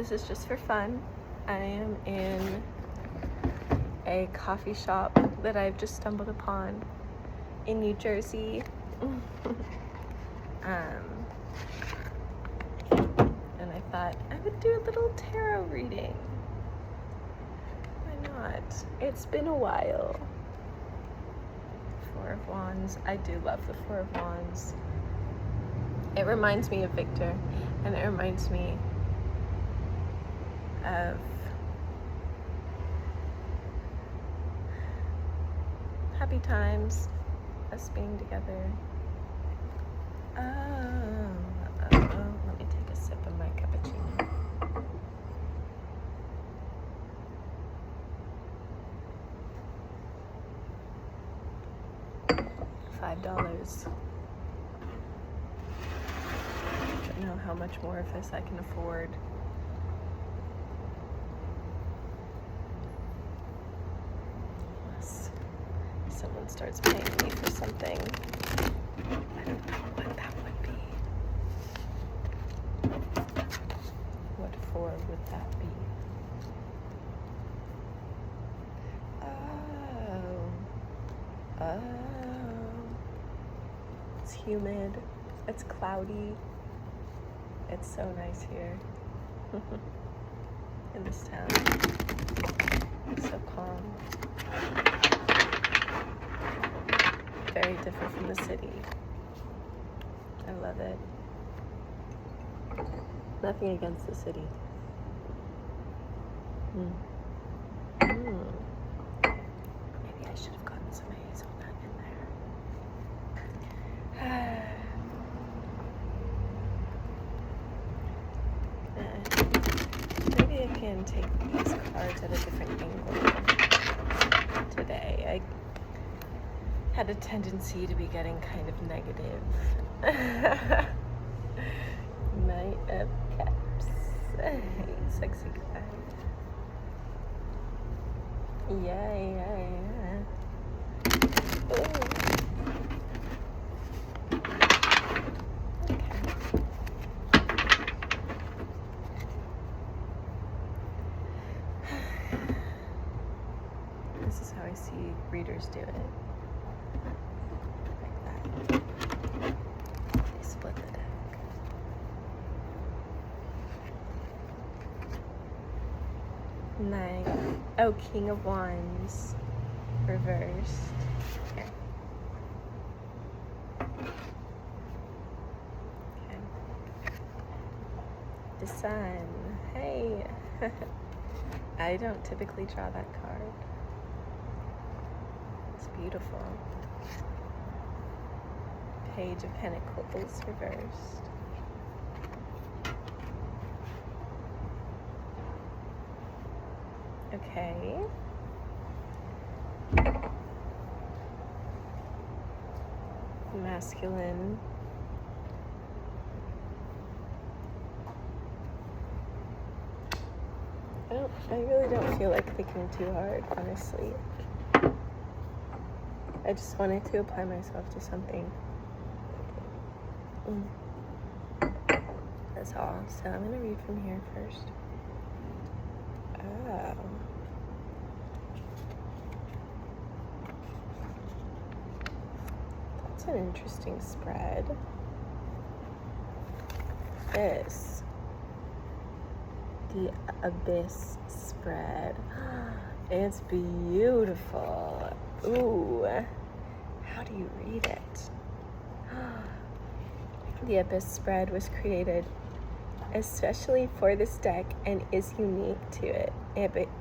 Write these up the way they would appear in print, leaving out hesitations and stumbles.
This is just for fun. I am in a coffee shop that I've just stumbled upon in New Jersey. And I thought I would do a little tarot reading. Why not? It's been a while. Four of Wands. I do love the Four of Wands. It reminds me of Victor, and it reminds me of happy times, us being together. Let me take a sip of my cappuccino. $5. Don't know how much more of this I can afford. Unless someone starts paying me for something. I don't know what that would be. What for would that be? Oh. It's humid. It's cloudy. It's so nice here in this town. It's so calm. Very different from the city. I love it. Nothing against the city. Maybe I should have gotten some hazelnut in there. Maybe I can take these cards at a different angle today. I had a tendency to be getting kind of negative. Knight of Cups. Hey, sexy guy. Yeah. Ooh. This is how I see readers do it. Like that. They split the deck. Nine. Oh, King of Wands. Reversed. Here. Okay. The Sun. Hey. I don't typically draw that card. It's beautiful. Page of Pentacles reversed. Okay. Masculine. I really don't feel like thinking too hard, honestly. I just wanted to apply myself to something. That's all. So I'm going to read from here first. Oh. That's an interesting spread. This. The Abyss spread. It's beautiful. Ooh. How do you read it? The Abyss spread was created especially for this deck and is unique to it.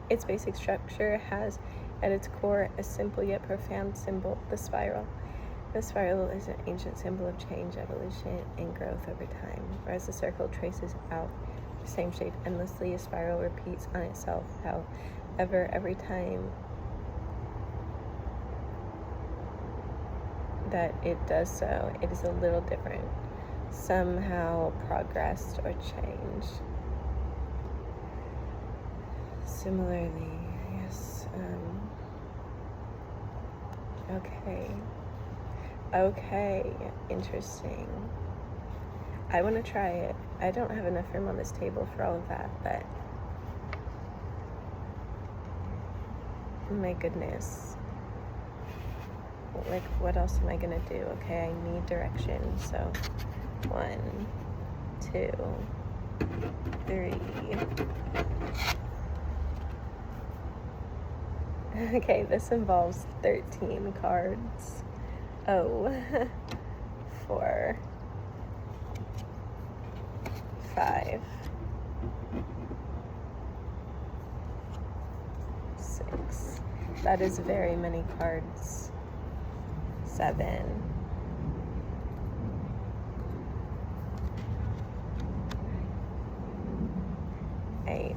Its basic structure has at its core a simple yet profound symbol, the spiral. The spiral is an ancient symbol of change, evolution, and growth over time. Whereas the circle traces out the same shape endlessly, a spiral repeats on itself. However, every time that it does so, it is a little different, somehow progressed or changed. Similarly, yes. Okay, interesting. I want to try it. I don't have enough room on this table for all of that, but my goodness. Like, what else am I gonna do? Okay, I need direction. So 1, 2, 3. Okay, this involves 13 cards. Oh, 4, 5, 6. That is very many cards. 7, 8,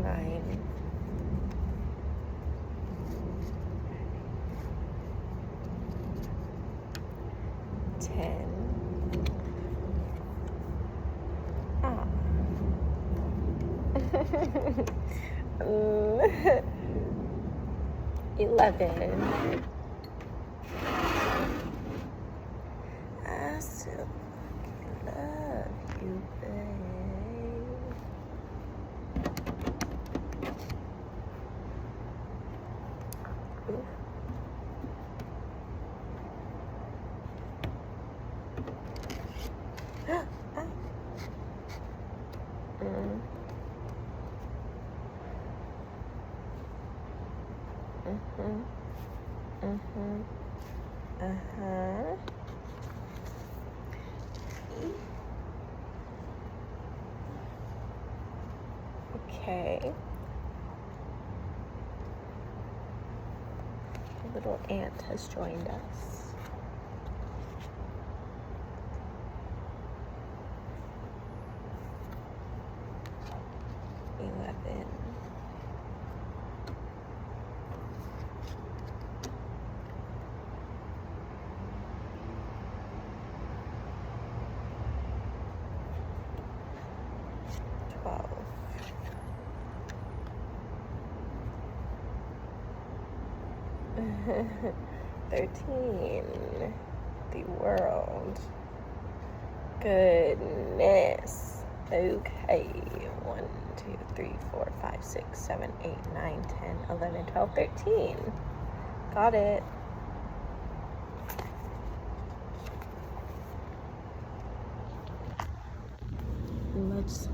9, 10. 11. I still fucking love you, babe. Ooh. Okay. A little ant has joined us. $12. 13. The world. Goodness. Okay. 1, 2, 3, 4, 5, 6, 7, 8, 9, 10, 11, 12, 13. Got it. Let's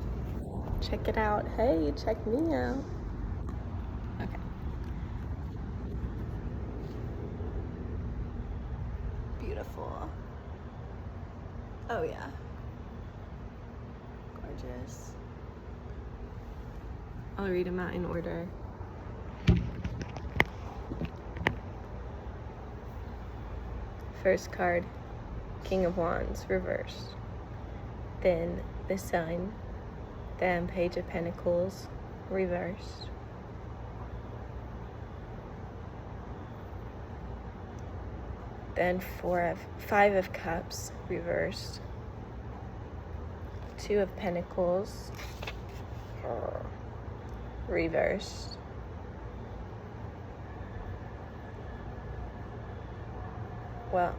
check it out. Hey, check me out. Okay. Beautiful. Oh yeah. Gorgeous. I'll read them out in order. First card, King of Wands, reversed. Then the Sun, then Page of Pentacles, reversed. Then 5 of Cups, reversed. 2 of Pentacles, reversed. Well,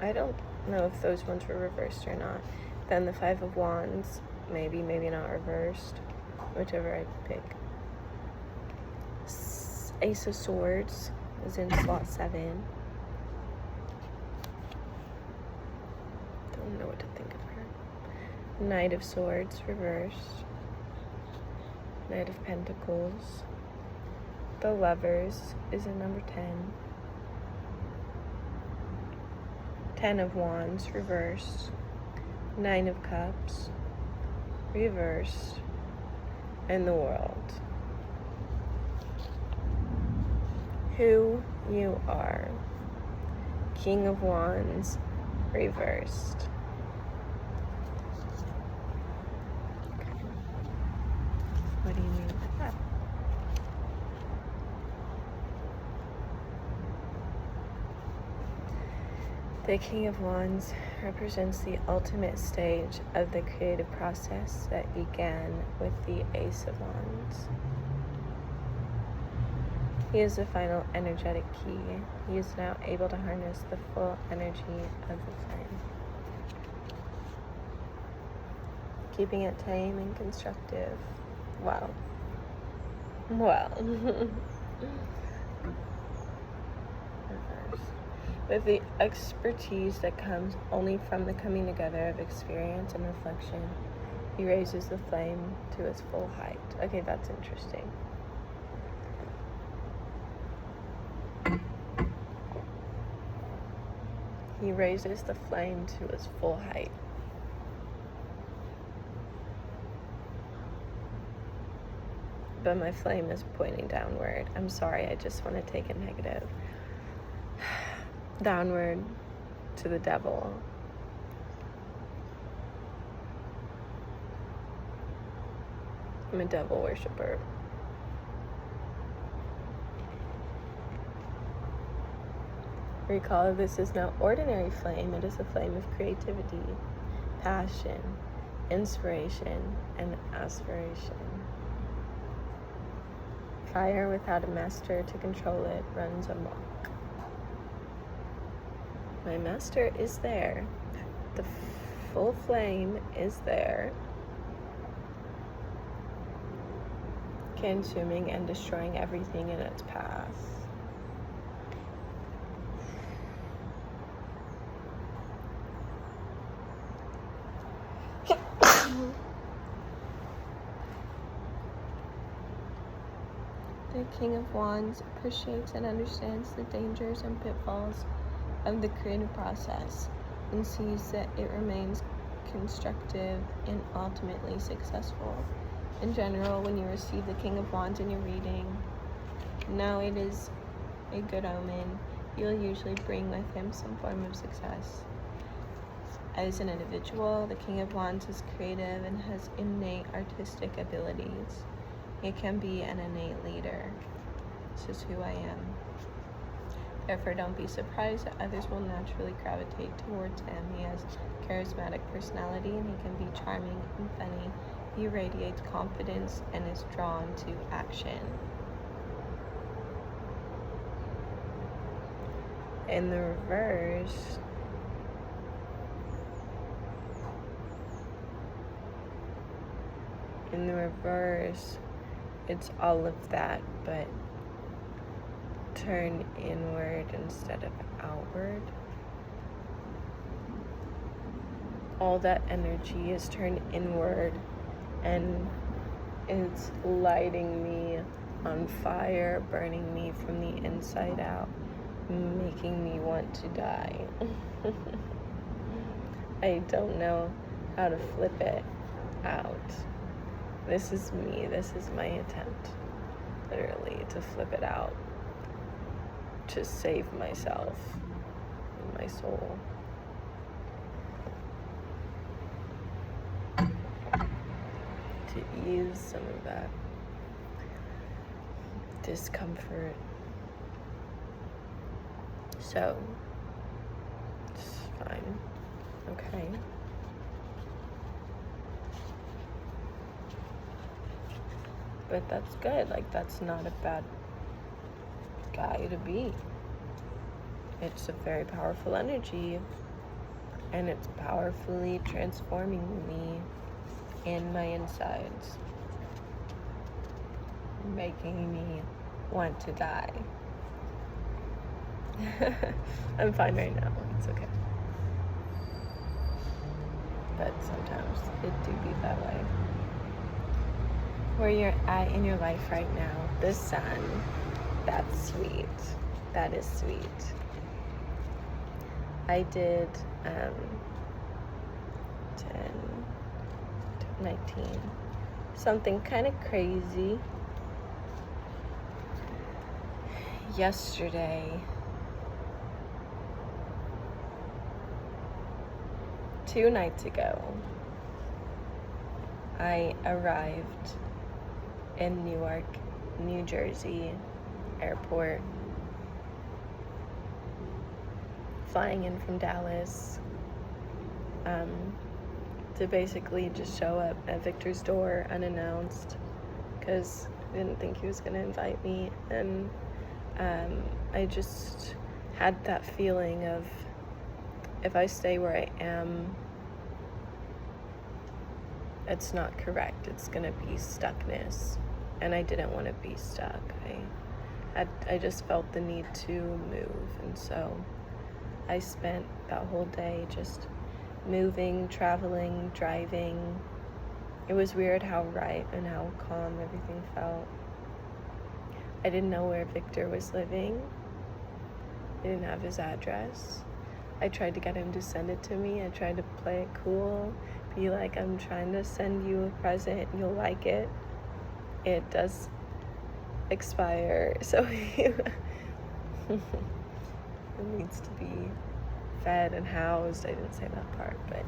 I don't know if those ones were reversed or not. Then the 5 of Wands, maybe not reversed, whichever I pick. Ace of Swords is in slot 7. Don't know what to think of her. Knight of Swords, reversed. Knight of Pentacles. The Lovers is in number 10. 10 of Wands, reversed. 9 of Cups, reversed. And the World. Who you are. King of Wands, reversed. What do you mean by that? The King of Wands represents the ultimate stage of the creative process that began with the Ace of Wands. He is the final energetic key. He is now able to harness the full energy of the flame, keeping it tame and constructive. Wow. With the expertise that comes only from the coming together of experience and reflection, he raises the flame to its full height. Okay, that's interesting. He raises the flame to its full height. But my flame is pointing downward. I'm sorry, I just want to take a negative. Downward to the devil. I'm a devil worshiper. Recall, this is no ordinary flame. It is a flame of creativity, passion, inspiration, and aspiration. Fire without a master to control it runs amok. My master is there. The full flame is there, consuming and destroying everything in its path. The King of Wands appreciates and understands the dangers and pitfalls of the creative process and sees that it remains constructive and ultimately successful. In general, when you receive the King of Wands in your reading, know it is a good omen. You'll usually bring with him some form of success. As an individual, the King of Wands is creative and has innate artistic abilities. He can be an innate leader. This is who I am. Therefore, don't be surprised that others will naturally gravitate towards him. He has charismatic personality and he can be charming and funny. He radiates confidence and is drawn to action. In the reverse, it's all of that, but turn inward instead of outward. All that energy is turned inward and it's lighting me on fire, burning me from the inside out, making me want to die. I don't know how to flip it out. This is me. This is my attempt, literally, to flip it out, to save myself and my soul. To ease some of that discomfort. So, it's fine. Okay. But that's good. Like, that's not a bad guy to be. It's a very powerful energy, and it's powerfully transforming me in my insides, making me want to die. I'm fine right now. It's okay. But sometimes it do be that way. Where you're at in your life right now, the sun, that's sweet. That is sweet. I did 19, something kind of crazy yesterday. 2 nights ago, I arrived in Newark, New Jersey airport, flying in from Dallas to basically just show up at Victor's door unannounced because I didn't think he was going to invite me. And I just had that feeling of, if I stay where I am, it's not correct. It's going to be stuckness. And I didn't want to be stuck. I just felt the need to move. And so I spent that whole day just moving, traveling, driving. It was weird how right and how calm everything felt. I didn't know where Victor was living. I didn't have his address. I tried to get him to send it to me. I tried to play it cool, be like, I'm trying to send you a present, you'll like it. It does expire, so it needs to be fed and housed. I didn't say that part, but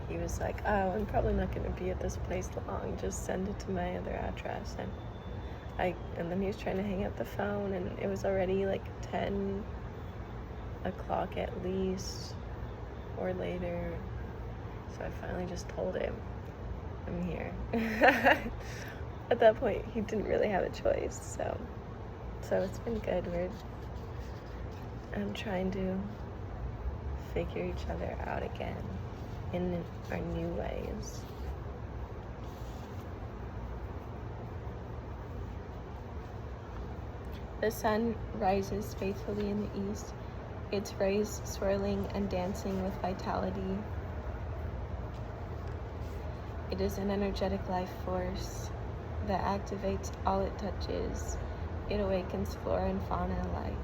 he was like, oh, I'm probably not going to be at this place long, just send it to my other address. And then he was trying to hang up the phone, and it was already like 10 o'clock at least, or later. So I finally just told him, I'm here. At that point, he didn't really have a choice, so it's been good. I'm trying to figure each other out again in our new ways. The sun rises faithfully in the east, its rays swirling and dancing with vitality. It is an energetic life force that activates all it touches. It awakens flora and fauna alike.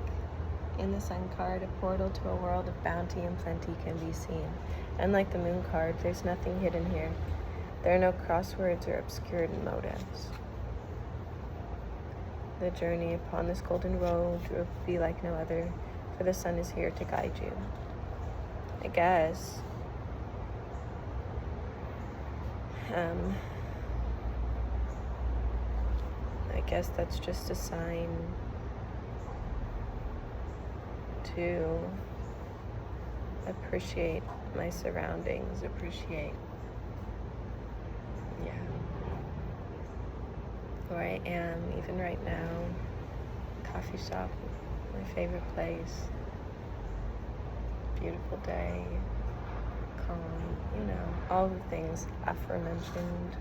In the sun card, a portal to a world of bounty and plenty can be seen. Unlike the moon card, there's nothing hidden here. There are no crosswords or obscured motives. The journey upon this golden road will be like no other, for the sun is here to guide you. I guess. I guess that's just a sign to appreciate my surroundings, where I am, even right now. Coffee shop, my favorite place. Beautiful day, calm, all the things aforementioned.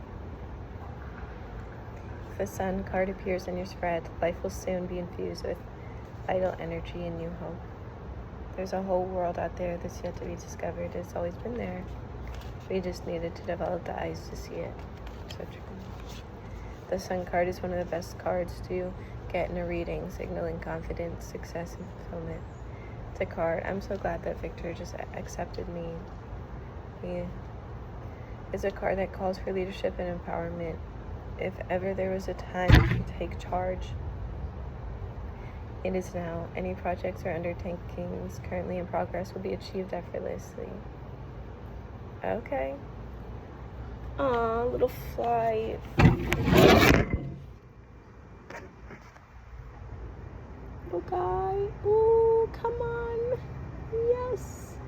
If the sun card appears in your spread, life will soon be infused with vital energy and new hope. There's a whole world out there that's yet to be discovered. It's always been there. We just needed to develop the eyes to see it. So true. The sun card is one of the best cards to get in a reading, signaling confidence, success, and fulfillment. It's a card. I'm so glad that Victor just accepted me. It's a card that calls for leadership and empowerment. If ever there was a time to take charge, it is now. Any projects or undertakings currently in progress will be achieved effortlessly. Okay. Aw, little fly. Little guy. Ooh, come on. Yes.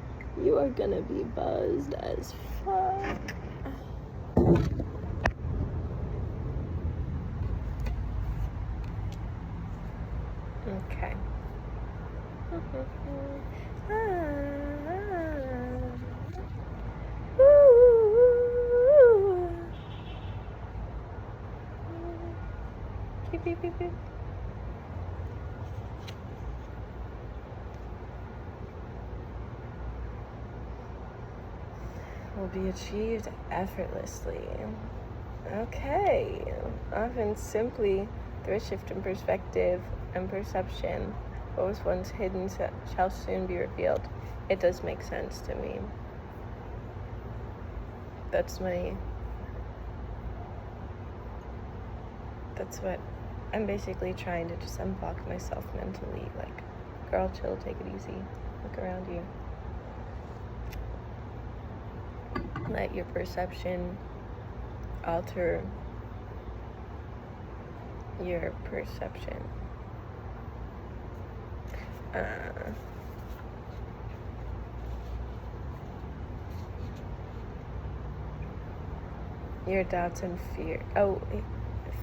You are gonna be buzzed as fuck. Okay. Beep, beep, beep, beep. Will be achieved effortlessly. Okay. Often simply through a shift in perspective and perception, what was once hidden shall soon be revealed. It does make sense to me. That's what I'm basically trying to just unblock myself mentally. Like, girl, chill, take it easy. Look around you. Let your perception alter your perception. Your doubts and fear. Oh,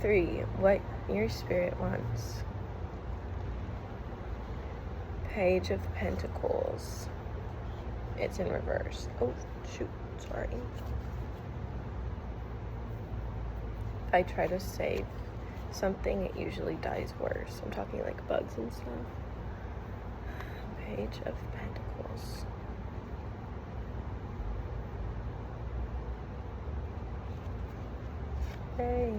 3. What your spirit wants. Page of Pentacles. It's in reverse. Oh, shoot. Sorry. If I try to save something, it usually dies worse. I'm talking like bugs and stuff. Page of Pentacles. Hey,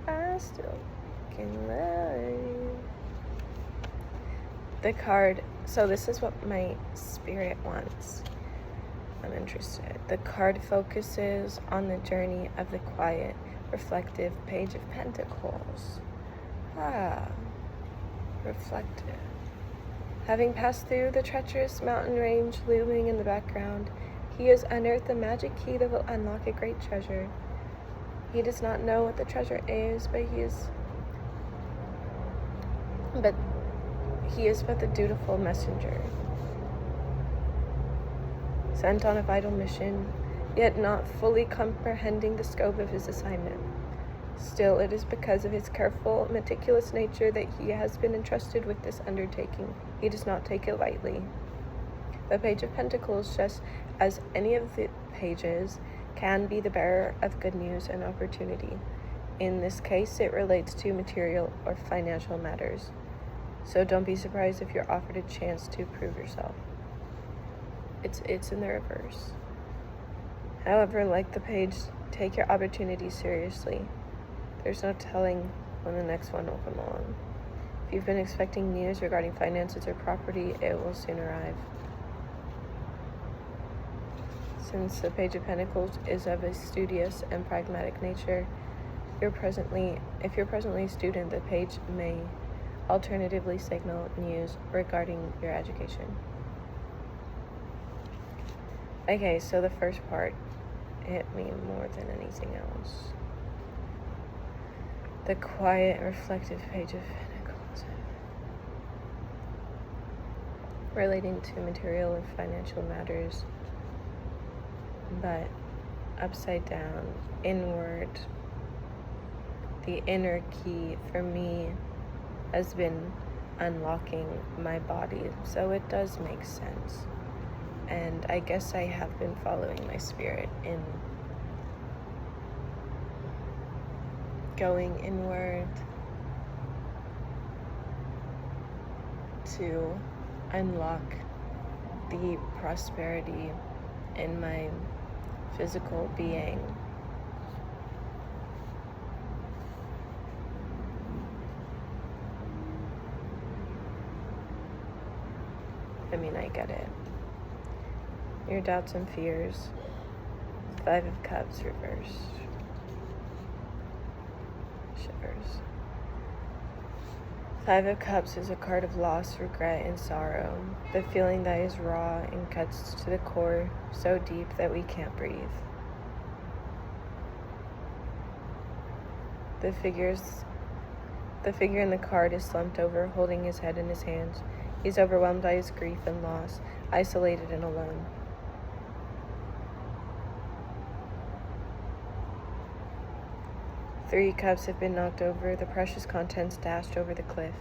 I still can love. The card, so this is what my spirit wants. I'm interested. The card focuses on the journey of the quiet, reflective Page of Pentacles. Reflective. Having passed through the treacherous mountain range looming in the background, he has unearthed the magic key that will unlock a great treasure. He does not know what the treasure is, but he is but the dutiful messenger, sent on a vital mission, yet not fully comprehending the scope of his assignment. Still, it is because of his careful, meticulous nature that he has been entrusted with this undertaking. He does not take it lightly. The Page of Pentacles, just as any of the pages, can be the bearer of good news and opportunity. In this case, it relates to material or financial matters. So don't be surprised if you're offered a chance to prove yourself. It's in the reverse. However, like the page, take your opportunities seriously. There's no telling when the next one will come along. If you've been expecting news regarding finances or property, it will soon arrive. Since the Page of Pentacles is of a studious and pragmatic nature, if you're presently a student, the page may alternatively signal news regarding your education. Okay, so the first part hit me more than anything else. The quiet, reflective Page of Pentacles, relating to material and financial matters, but upside down, inward. The inner key for me has been unlocking my body, so it does make sense. And I guess I have been following my spirit in going inward to unlock the prosperity in my physical being. I mean, I get it. Your doubts and fears. 5 of Cups reversed. Shivers. 5 of Cups is a card of loss, regret, and sorrow. The feeling that is raw and cuts to the core, so deep that we can't breathe. The figure in the card is slumped over, holding his head in his hands. He's overwhelmed by his grief and loss, isolated and alone. Three cups have been knocked over, the precious contents dashed over the cliff.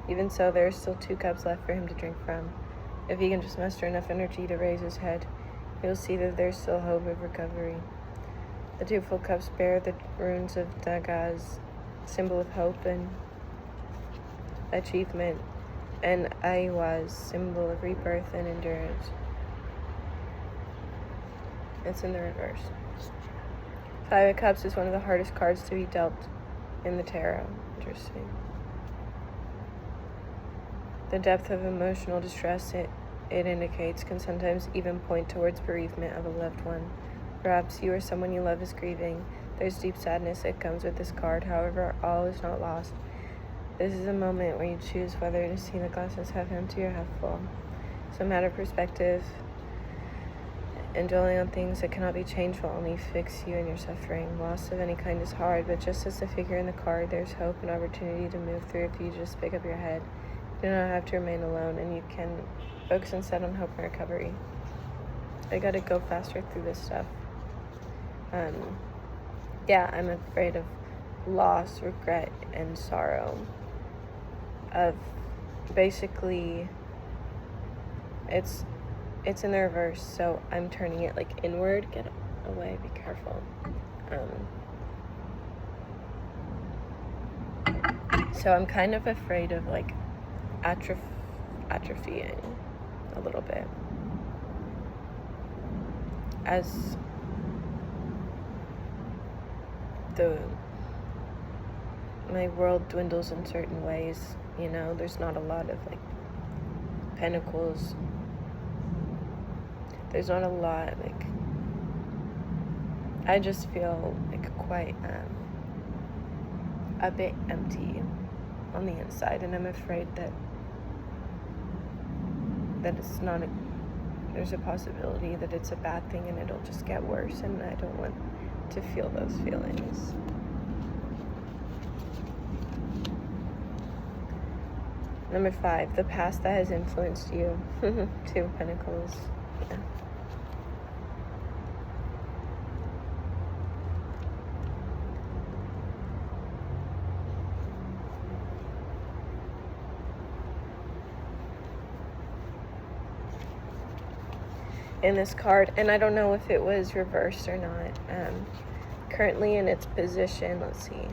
Even so, there are still 2 cups left for him to drink from. If he can just muster enough energy to raise his head, he'll see that there's still hope of recovery. The 2 full cups bear the runes of Dagaz, symbol of hope and achievement, and Aiwa's symbol of rebirth and endurance. It's in the reverse. 5 of Cups is one of the hardest cards to be dealt in the tarot. Interesting. The depth of emotional distress it indicates can sometimes even point towards bereavement of a loved one. Perhaps you or someone you love is grieving. There's deep sadness that comes with this card. However, all is not lost. This is a moment where you choose whether to see the glass as half empty or half full. It's a matter of perspective. and dwelling on things that cannot be changed will only fix you in your suffering. Loss of any kind is hard, but just as the figure in the card, there's hope and opportunity to move through if you just pick up your head. You do not have to remain alone, and you can focus instead on hope and recovery. I gotta go faster through this stuff. Yeah, I'm afraid of loss, regret, and sorrow. Of basically, it's in the reverse, so I'm turning it like inward. Get away, be careful. So I'm kind of afraid of like atrophying a little bit as my world dwindles in certain ways. You know, there's not a lot of like pentacles. There's not a lot, like, I just feel like quite a bit empty on the inside, and I'm afraid that it's not there's a possibility that it's a bad thing and it'll just get worse, and I don't want to feel those feelings. Number 5, the past that has influenced you. 2 of Pentacles. Yeah. In this card, and I don't know if it was reversed or not. Currently in its position, let's see.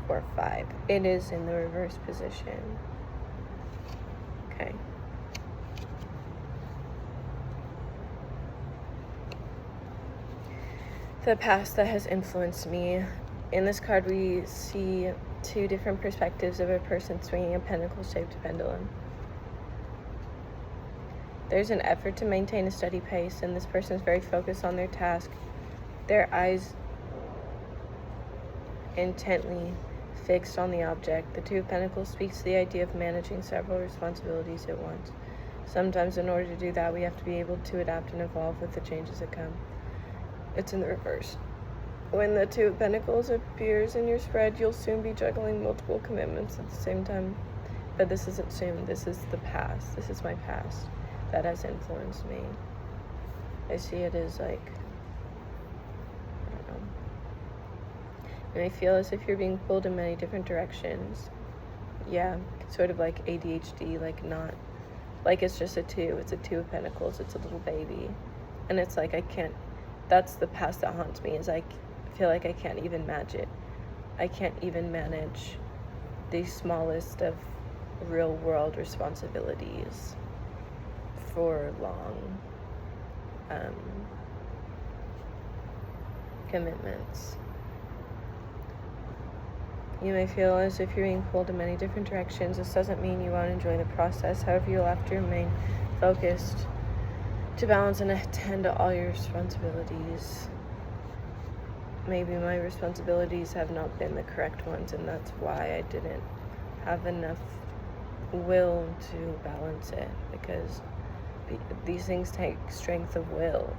Or 5. It is in the reverse position. Okay. The past that has influenced me. In this card, we see 2 different perspectives of a person swinging a pentacle-shaped pendulum. There's an effort to maintain a steady pace, and this person is very focused on their task. Their eyes intently fixed on the object. The 2 of Pentacles speaks to the idea of managing several responsibilities at once. Sometimes in order to do that, we have to be able to adapt and evolve with the changes that come. It's in the reverse. When the 2 of Pentacles appears in your spread, you'll soon be juggling multiple commitments at the same time. But this isn't soon. This is the past. This is my past that has influenced me. I see it as like, I don't know. And I feel as if you're being pulled in many different directions. Yeah, sort of like ADHD, like not, like it's just a 2. It's a 2 of Pentacles. It's a little baby. And it's like I can't, that's the past that haunts me, is I feel like I can't even manage it. I can't even manage the smallest of real world responsibilities for long commitments. You may feel as if you're being pulled in many different directions. This doesn't mean you won't enjoy the process. However, you'll have to remain focused to balance and attend to all your responsibilities. Maybe my responsibilities have not been the correct ones, and that's why I didn't have enough will to balance it, because these things take strength of will.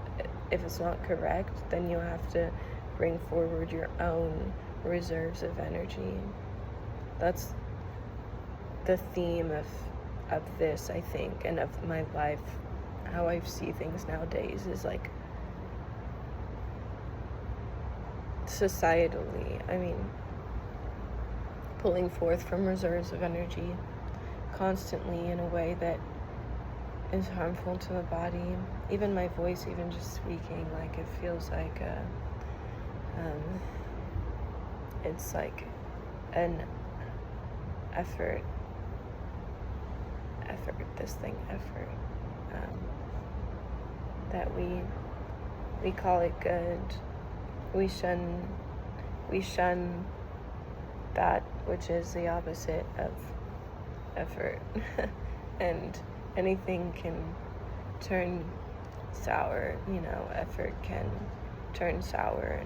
If it's not correct, then you have to bring forward your own reserves of energy. That's the theme of this, I think, and of my life, how I see things nowadays, is like societally, I mean, pulling forth from reserves of energy constantly in a way that is harmful to the body. Even my voice, even just speaking, like it feels like it's like an effort, that we call it good. We shun that which is the opposite of effort. And anything can turn sour, you know, effort can turn sour,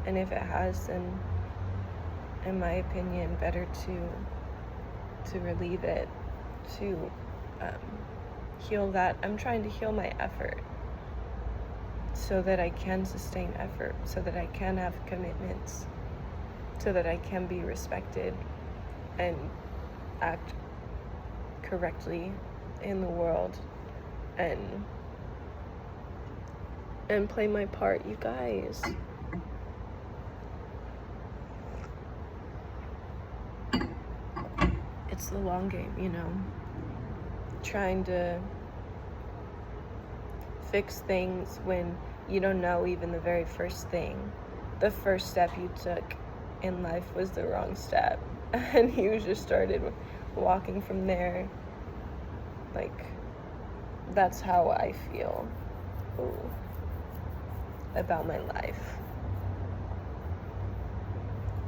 and if it has, then in my opinion, better to relieve it, to heal that. I'm trying to heal my effort so that I can sustain effort, so that I can have commitments, so that I can be respected and act correctly in the world and play my part, you guys. It's the long game, you know, trying to fix things when you don't know even the very first thing. The first step you took in life was the wrong step, and you just started walking from there. Like, that's how I feel about my life.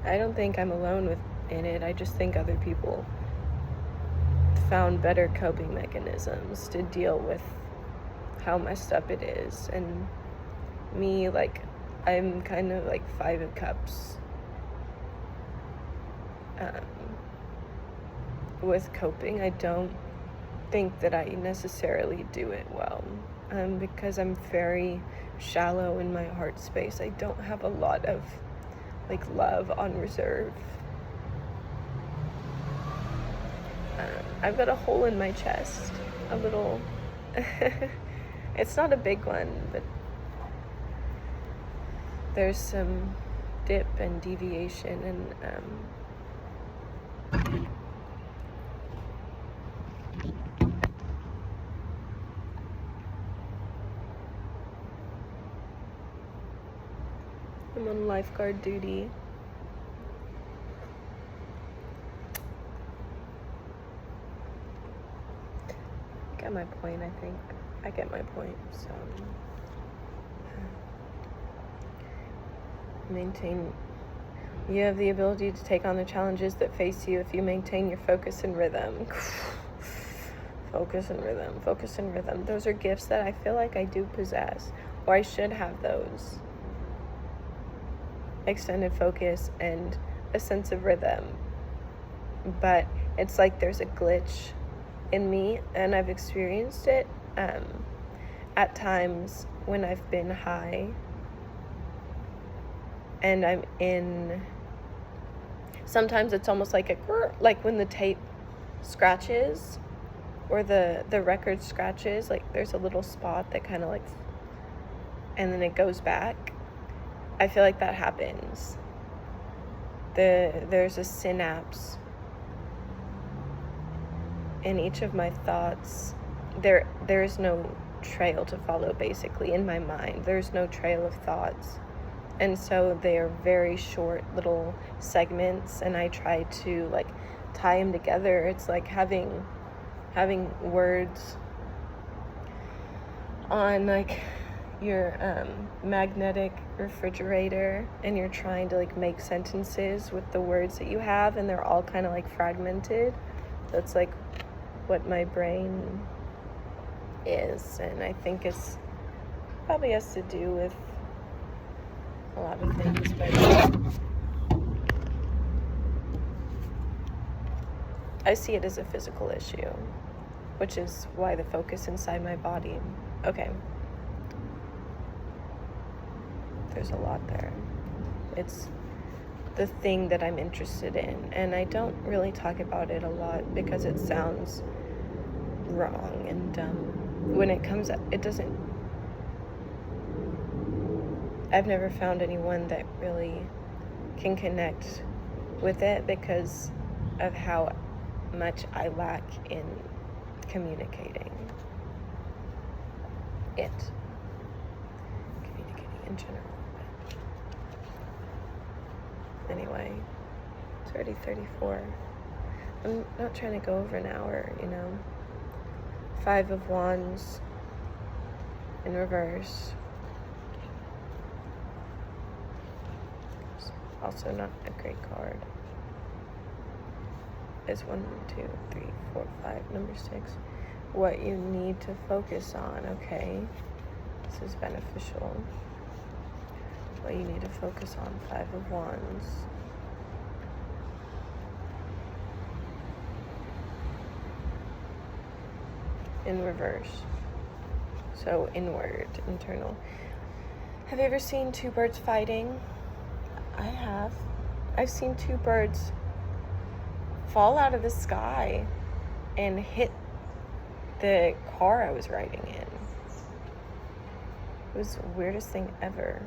I don't think I'm alone in it. I just think other people found better coping mechanisms to deal with how messed up it is. And me, like, I'm kind of like 5 of Cups with coping. I don't think that I necessarily do it well, because I'm very shallow in my heart space. I don't have a lot of like love on reserve. I've got a hole in my chest, a little it's not a big one, but there's some dip and deviation, and I'm on lifeguard duty. Get my point, I think. I get my point, so maintain. You have the ability to take on the challenges that face you if you maintain your focus and rhythm. Focus and rhythm, focus and rhythm. Those are gifts that I feel like I do possess, or I should have those. Extended focus and a sense of rhythm. But it's like there's a glitch in me, and I've experienced it at times when I've been high and I'm in, sometimes it's almost like like when the tape scratches or the record scratches, like there's a little spot that kind of like, and then it goes back. I feel like that happens. There's a synapse in each of my thoughts. There's no trail to follow, basically, in my mind. There's no trail of thoughts. And so they're very short little segments, and I try to like tie them together. It's like having words on like your magnetic refrigerator, and you're trying to like make sentences with the words that you have, and they're all kind of like fragmented. That's like what my brain is, and I think it's probably has to do with a lot of things, but I see it as a physical issue, which is why the focus inside my body. Okay, there's a lot there. It's the thing that I'm interested in, and I don't really talk about it a lot because it sounds wrong and dumb. When it comes up, it doesn't. I've never found anyone that really can connect with it because of how much I lack in communicating in general. Anyway, it's already 34. I'm not trying to go over an hour, you know. 5 of Wands in reverse. Also not a great card. Is 1, 2, 3, 4, 5, number 6. What you need to focus on, okay? This is beneficial. What you need to focus on, 5 of Wands. in reverse. So inward, internal. Have you ever seen two birds fighting? I have. I've seen two birds fall out of the sky and hit the car I was riding in. It was the weirdest thing ever.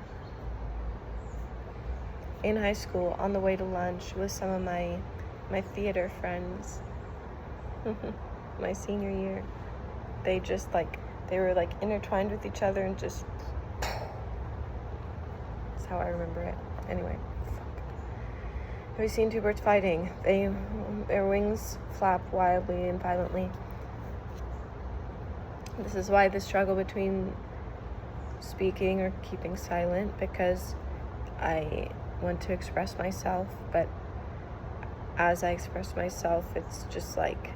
In high school, on the way to lunch with some of my theater friends, my senior year, they were like intertwined with each other and just, that's how I remember it. Anyway, have you seen two birds fighting? Their wings flap wildly and violently. This is why the struggle between speaking or keeping silent, because I want to express myself, but as I express myself, it's just like,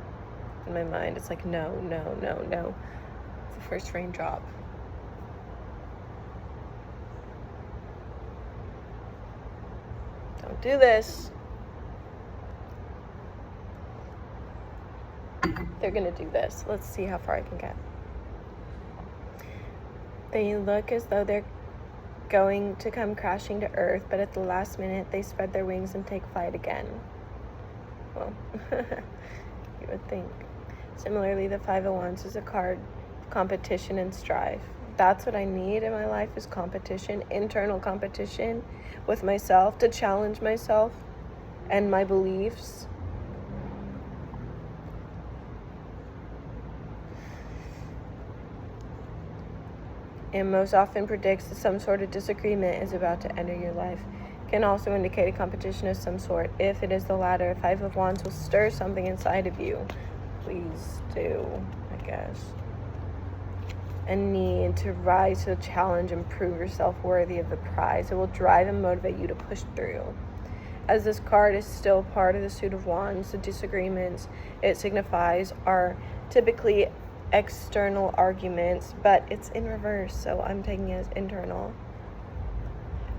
in my mind, it's like, no. The first raindrop. Don't do this. They're gonna do this. Let's see how far I can get. They look as though they're going to come crashing to earth, but at the last minute, they spread their wings and take flight again. Well, you would think. Similarly, the Five of Wands is a card of competition and strife. That's what I need in my life, is competition, internal competition with myself, to challenge myself and my beliefs. It most often predicts that some sort of disagreement is about to enter your life. Can also indicate a competition of some sort. If it is the latter, Five of Wands will stir something inside of you. Please do, I guess. A need to rise to the challenge and prove yourself worthy of the prize. It will drive and motivate you to push through. As this card is still part of the suit of wands, the disagreements it signifies are typically external arguments, but it's in reverse, so I'm taking it as internal,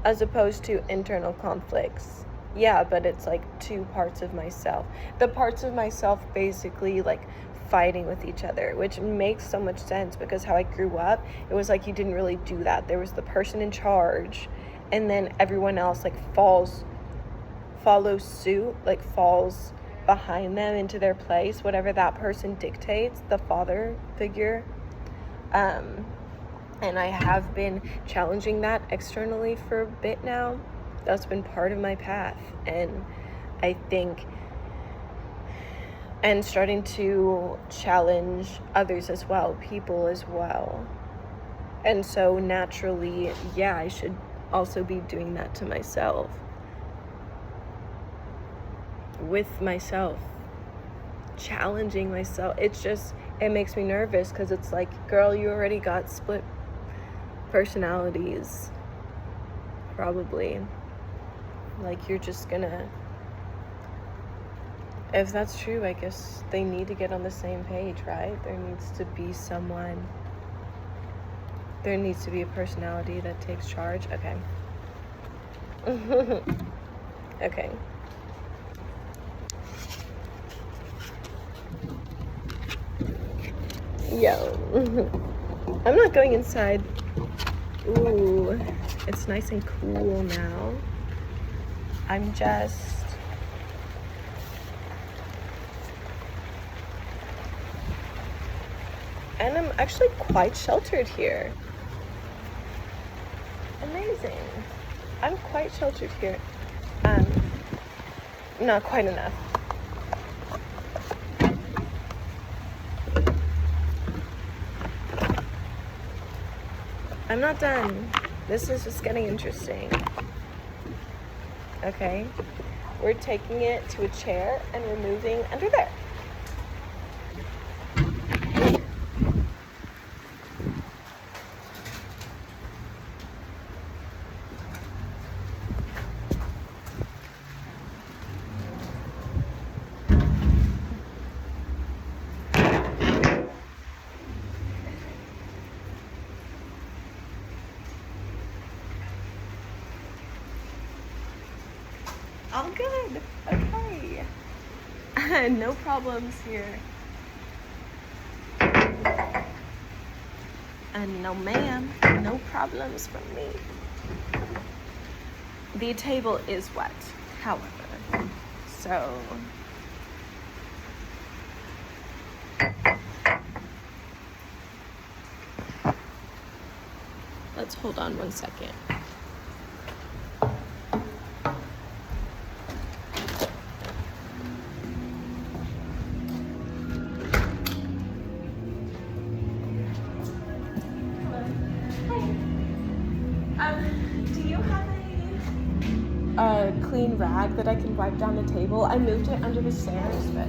as opposed to internal conflicts. Yeah, but it's like two parts of myself. The parts of myself basically like fighting with each other, which makes so much sense because how I grew up, it was like you didn't really do that. There was the person in charge, and then everyone else like follows suit, like falls behind them into their place, whatever that person dictates, the father figure. And I have been challenging that externally for a bit now. That's been part of my path, and I think, and starting to challenge others as well, people as well. And so naturally, yeah, I should also be doing that to myself, with myself, challenging myself. It's just, it makes me nervous because it's like, girl, you already got split personalities, probably. Like, you're just gonna, if that's true, I guess they need to get on the same page, right? There needs to be someone, there needs to be a personality that takes charge. Okay. Okay. Yo. I'm not going inside. Ooh, it's nice and cool now. I'm just, and I'm actually quite sheltered here. Amazing. I'm quite sheltered here. Not quite enough. I'm not done. This is just getting interesting. Okay, we're taking it to a chair and we're moving under there. All good. Okay. No problems here. And no ma'am, no problems from me. The table is wet, however, so let's hold on 1 second. Do you have a clean rag that I can wipe down the table? I moved it under the stairs, but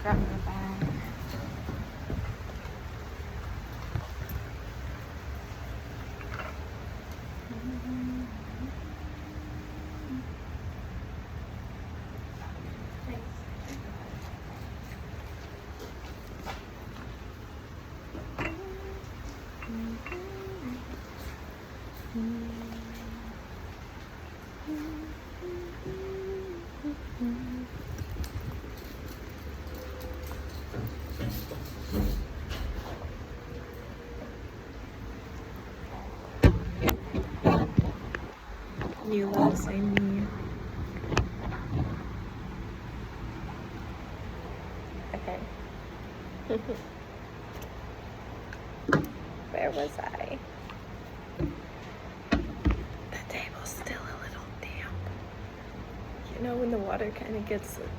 grab my bag. You love saying me. Okay. Where was I? The table's still a little damp. You know when the water kind of gets like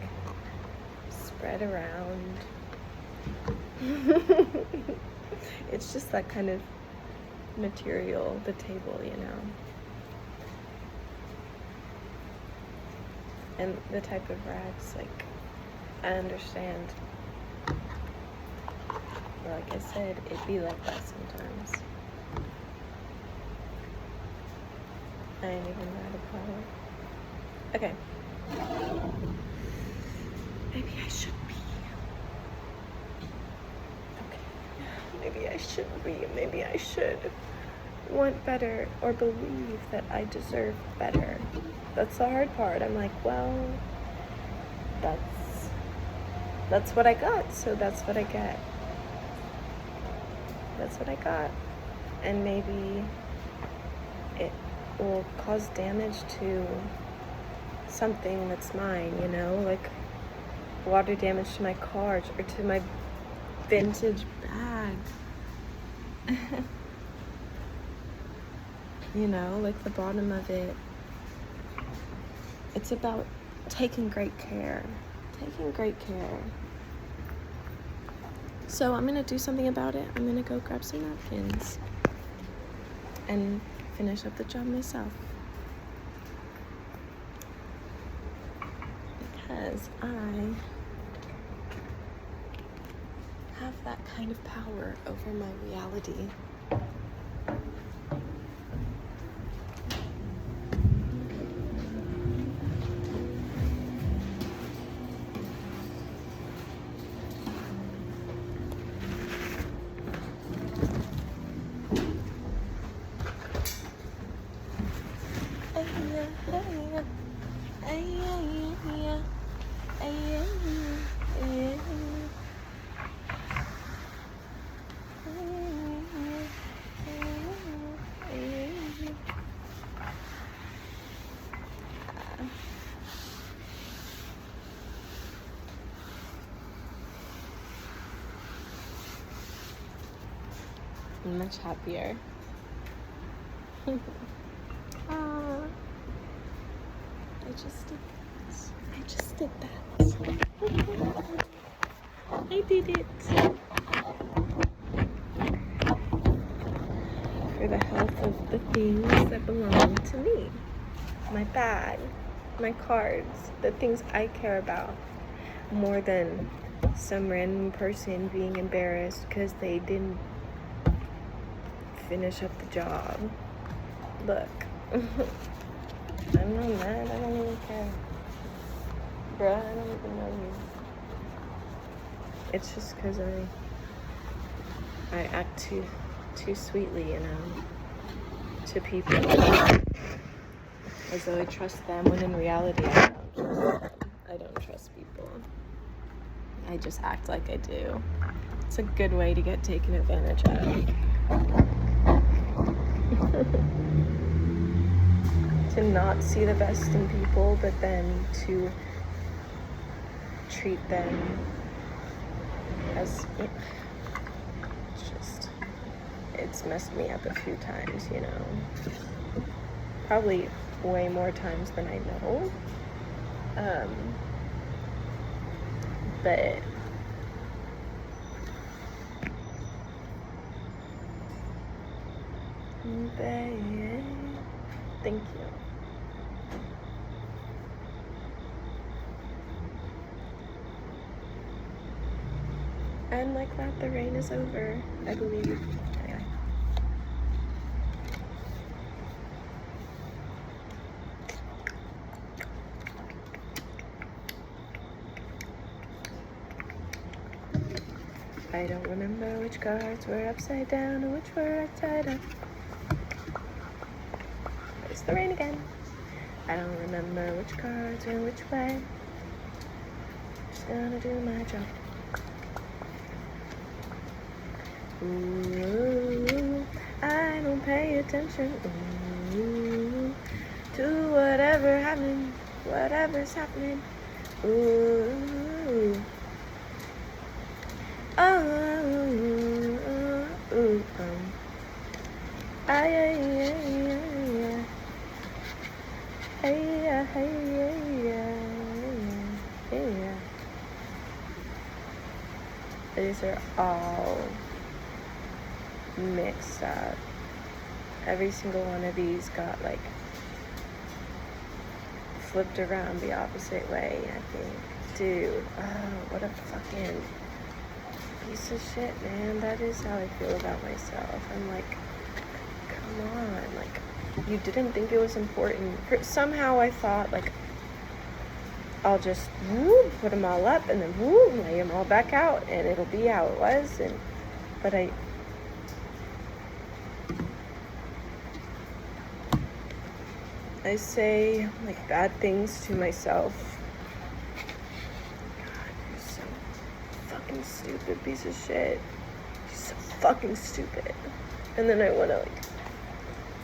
spread around. It's just that kind of material, the table, you know. And the type of rags, like, I understand. But like I said, it'd be like that sometimes. I ain't even mad about it. Okay. Maybe I should be. Okay. Maybe I shouldn't be. Maybe I should want better or believe that I deserve better. That's the hard part. I'm like, well, that's what I got, so that's what I get. That's what I got. And maybe it will cause damage to something that's mine, you know, like water damage to my car or to my vintage bag. You know, like the bottom of it. It's about taking great care. Taking great care. So I'm gonna do something about it. I'm gonna go grab some napkins and finish up the job myself. Because I have that kind of power over my reality. I'm much happier. I just did that. I did it. For the health of the things that belong to me. My bag, my cards, the things I care about more than some random person being embarrassed because they didn't finish up the job. Look. I'm not mad. I don't even care. Bruh, I don't even know you. It's just because I act too sweetly, you know. to people as though I trust them, when in reality I don't trust them. I don't trust people. I just act like I do. It's a good way to get taken advantage of. To not see the best in people, but then to treat them as, it's messed me up a few times, you know. Probably way more times than I know. But thank you. And like that, the rain is over, I believe. Anyway. I don't remember which cards were upside down and which were upside up. It's the rain again. I don't remember which cards were which way. Just gonna do my job. Ooh, I don't pay attention to whatever's happening. Ooh, These are all mixed up. Every single one of these got like flipped around the opposite way, I think. Dude, what a fucking piece of shit, man. That is how I feel about myself. I'm like, come on, like, you didn't think it was important. Somehow I thought, like, I'll just put them all up and then lay them all back out and it'll be how it was. But I say like bad things to myself. God, you're so fucking stupid piece of shit. You're so fucking stupid. And then I wanna like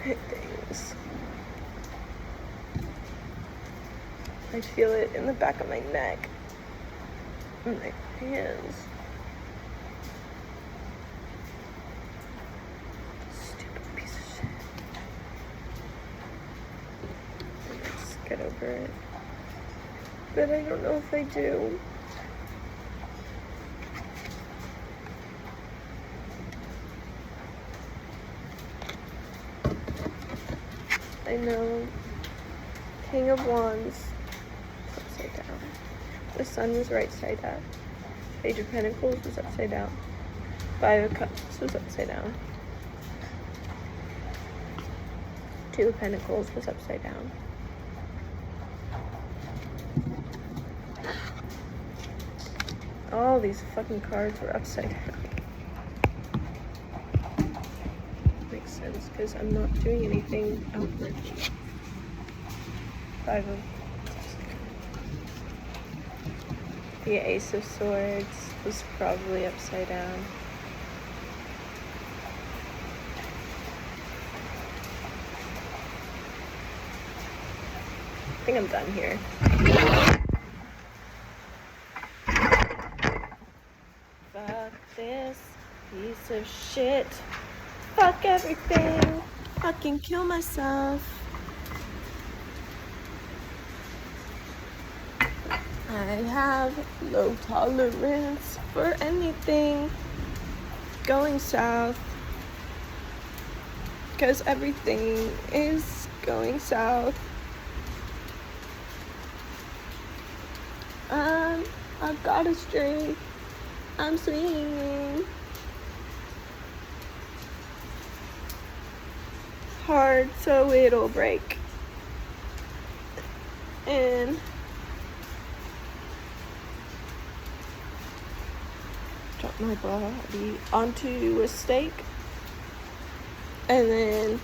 hit things. I feel it in the back of my neck, in my hands. Stupid piece of shit. Let's get over it. But I don't know if I do. I know. King of Wands. Upside down. The Sun was right side up. Page of Pentacles was upside down. Five of Cups was upside down. Two of Pentacles was upside down. All these fucking cards were upside down. Makes sense because I'm not doing anything outwardly. Five of The Ace of Swords was probably upside down. I think I'm done here. Fuck this piece of shit. Fuck everything. Fucking kill myself. I have low tolerance for anything going south, because everything is going south. I've got a string. I'm swinging hard so it'll break. And drop my body onto a stake and then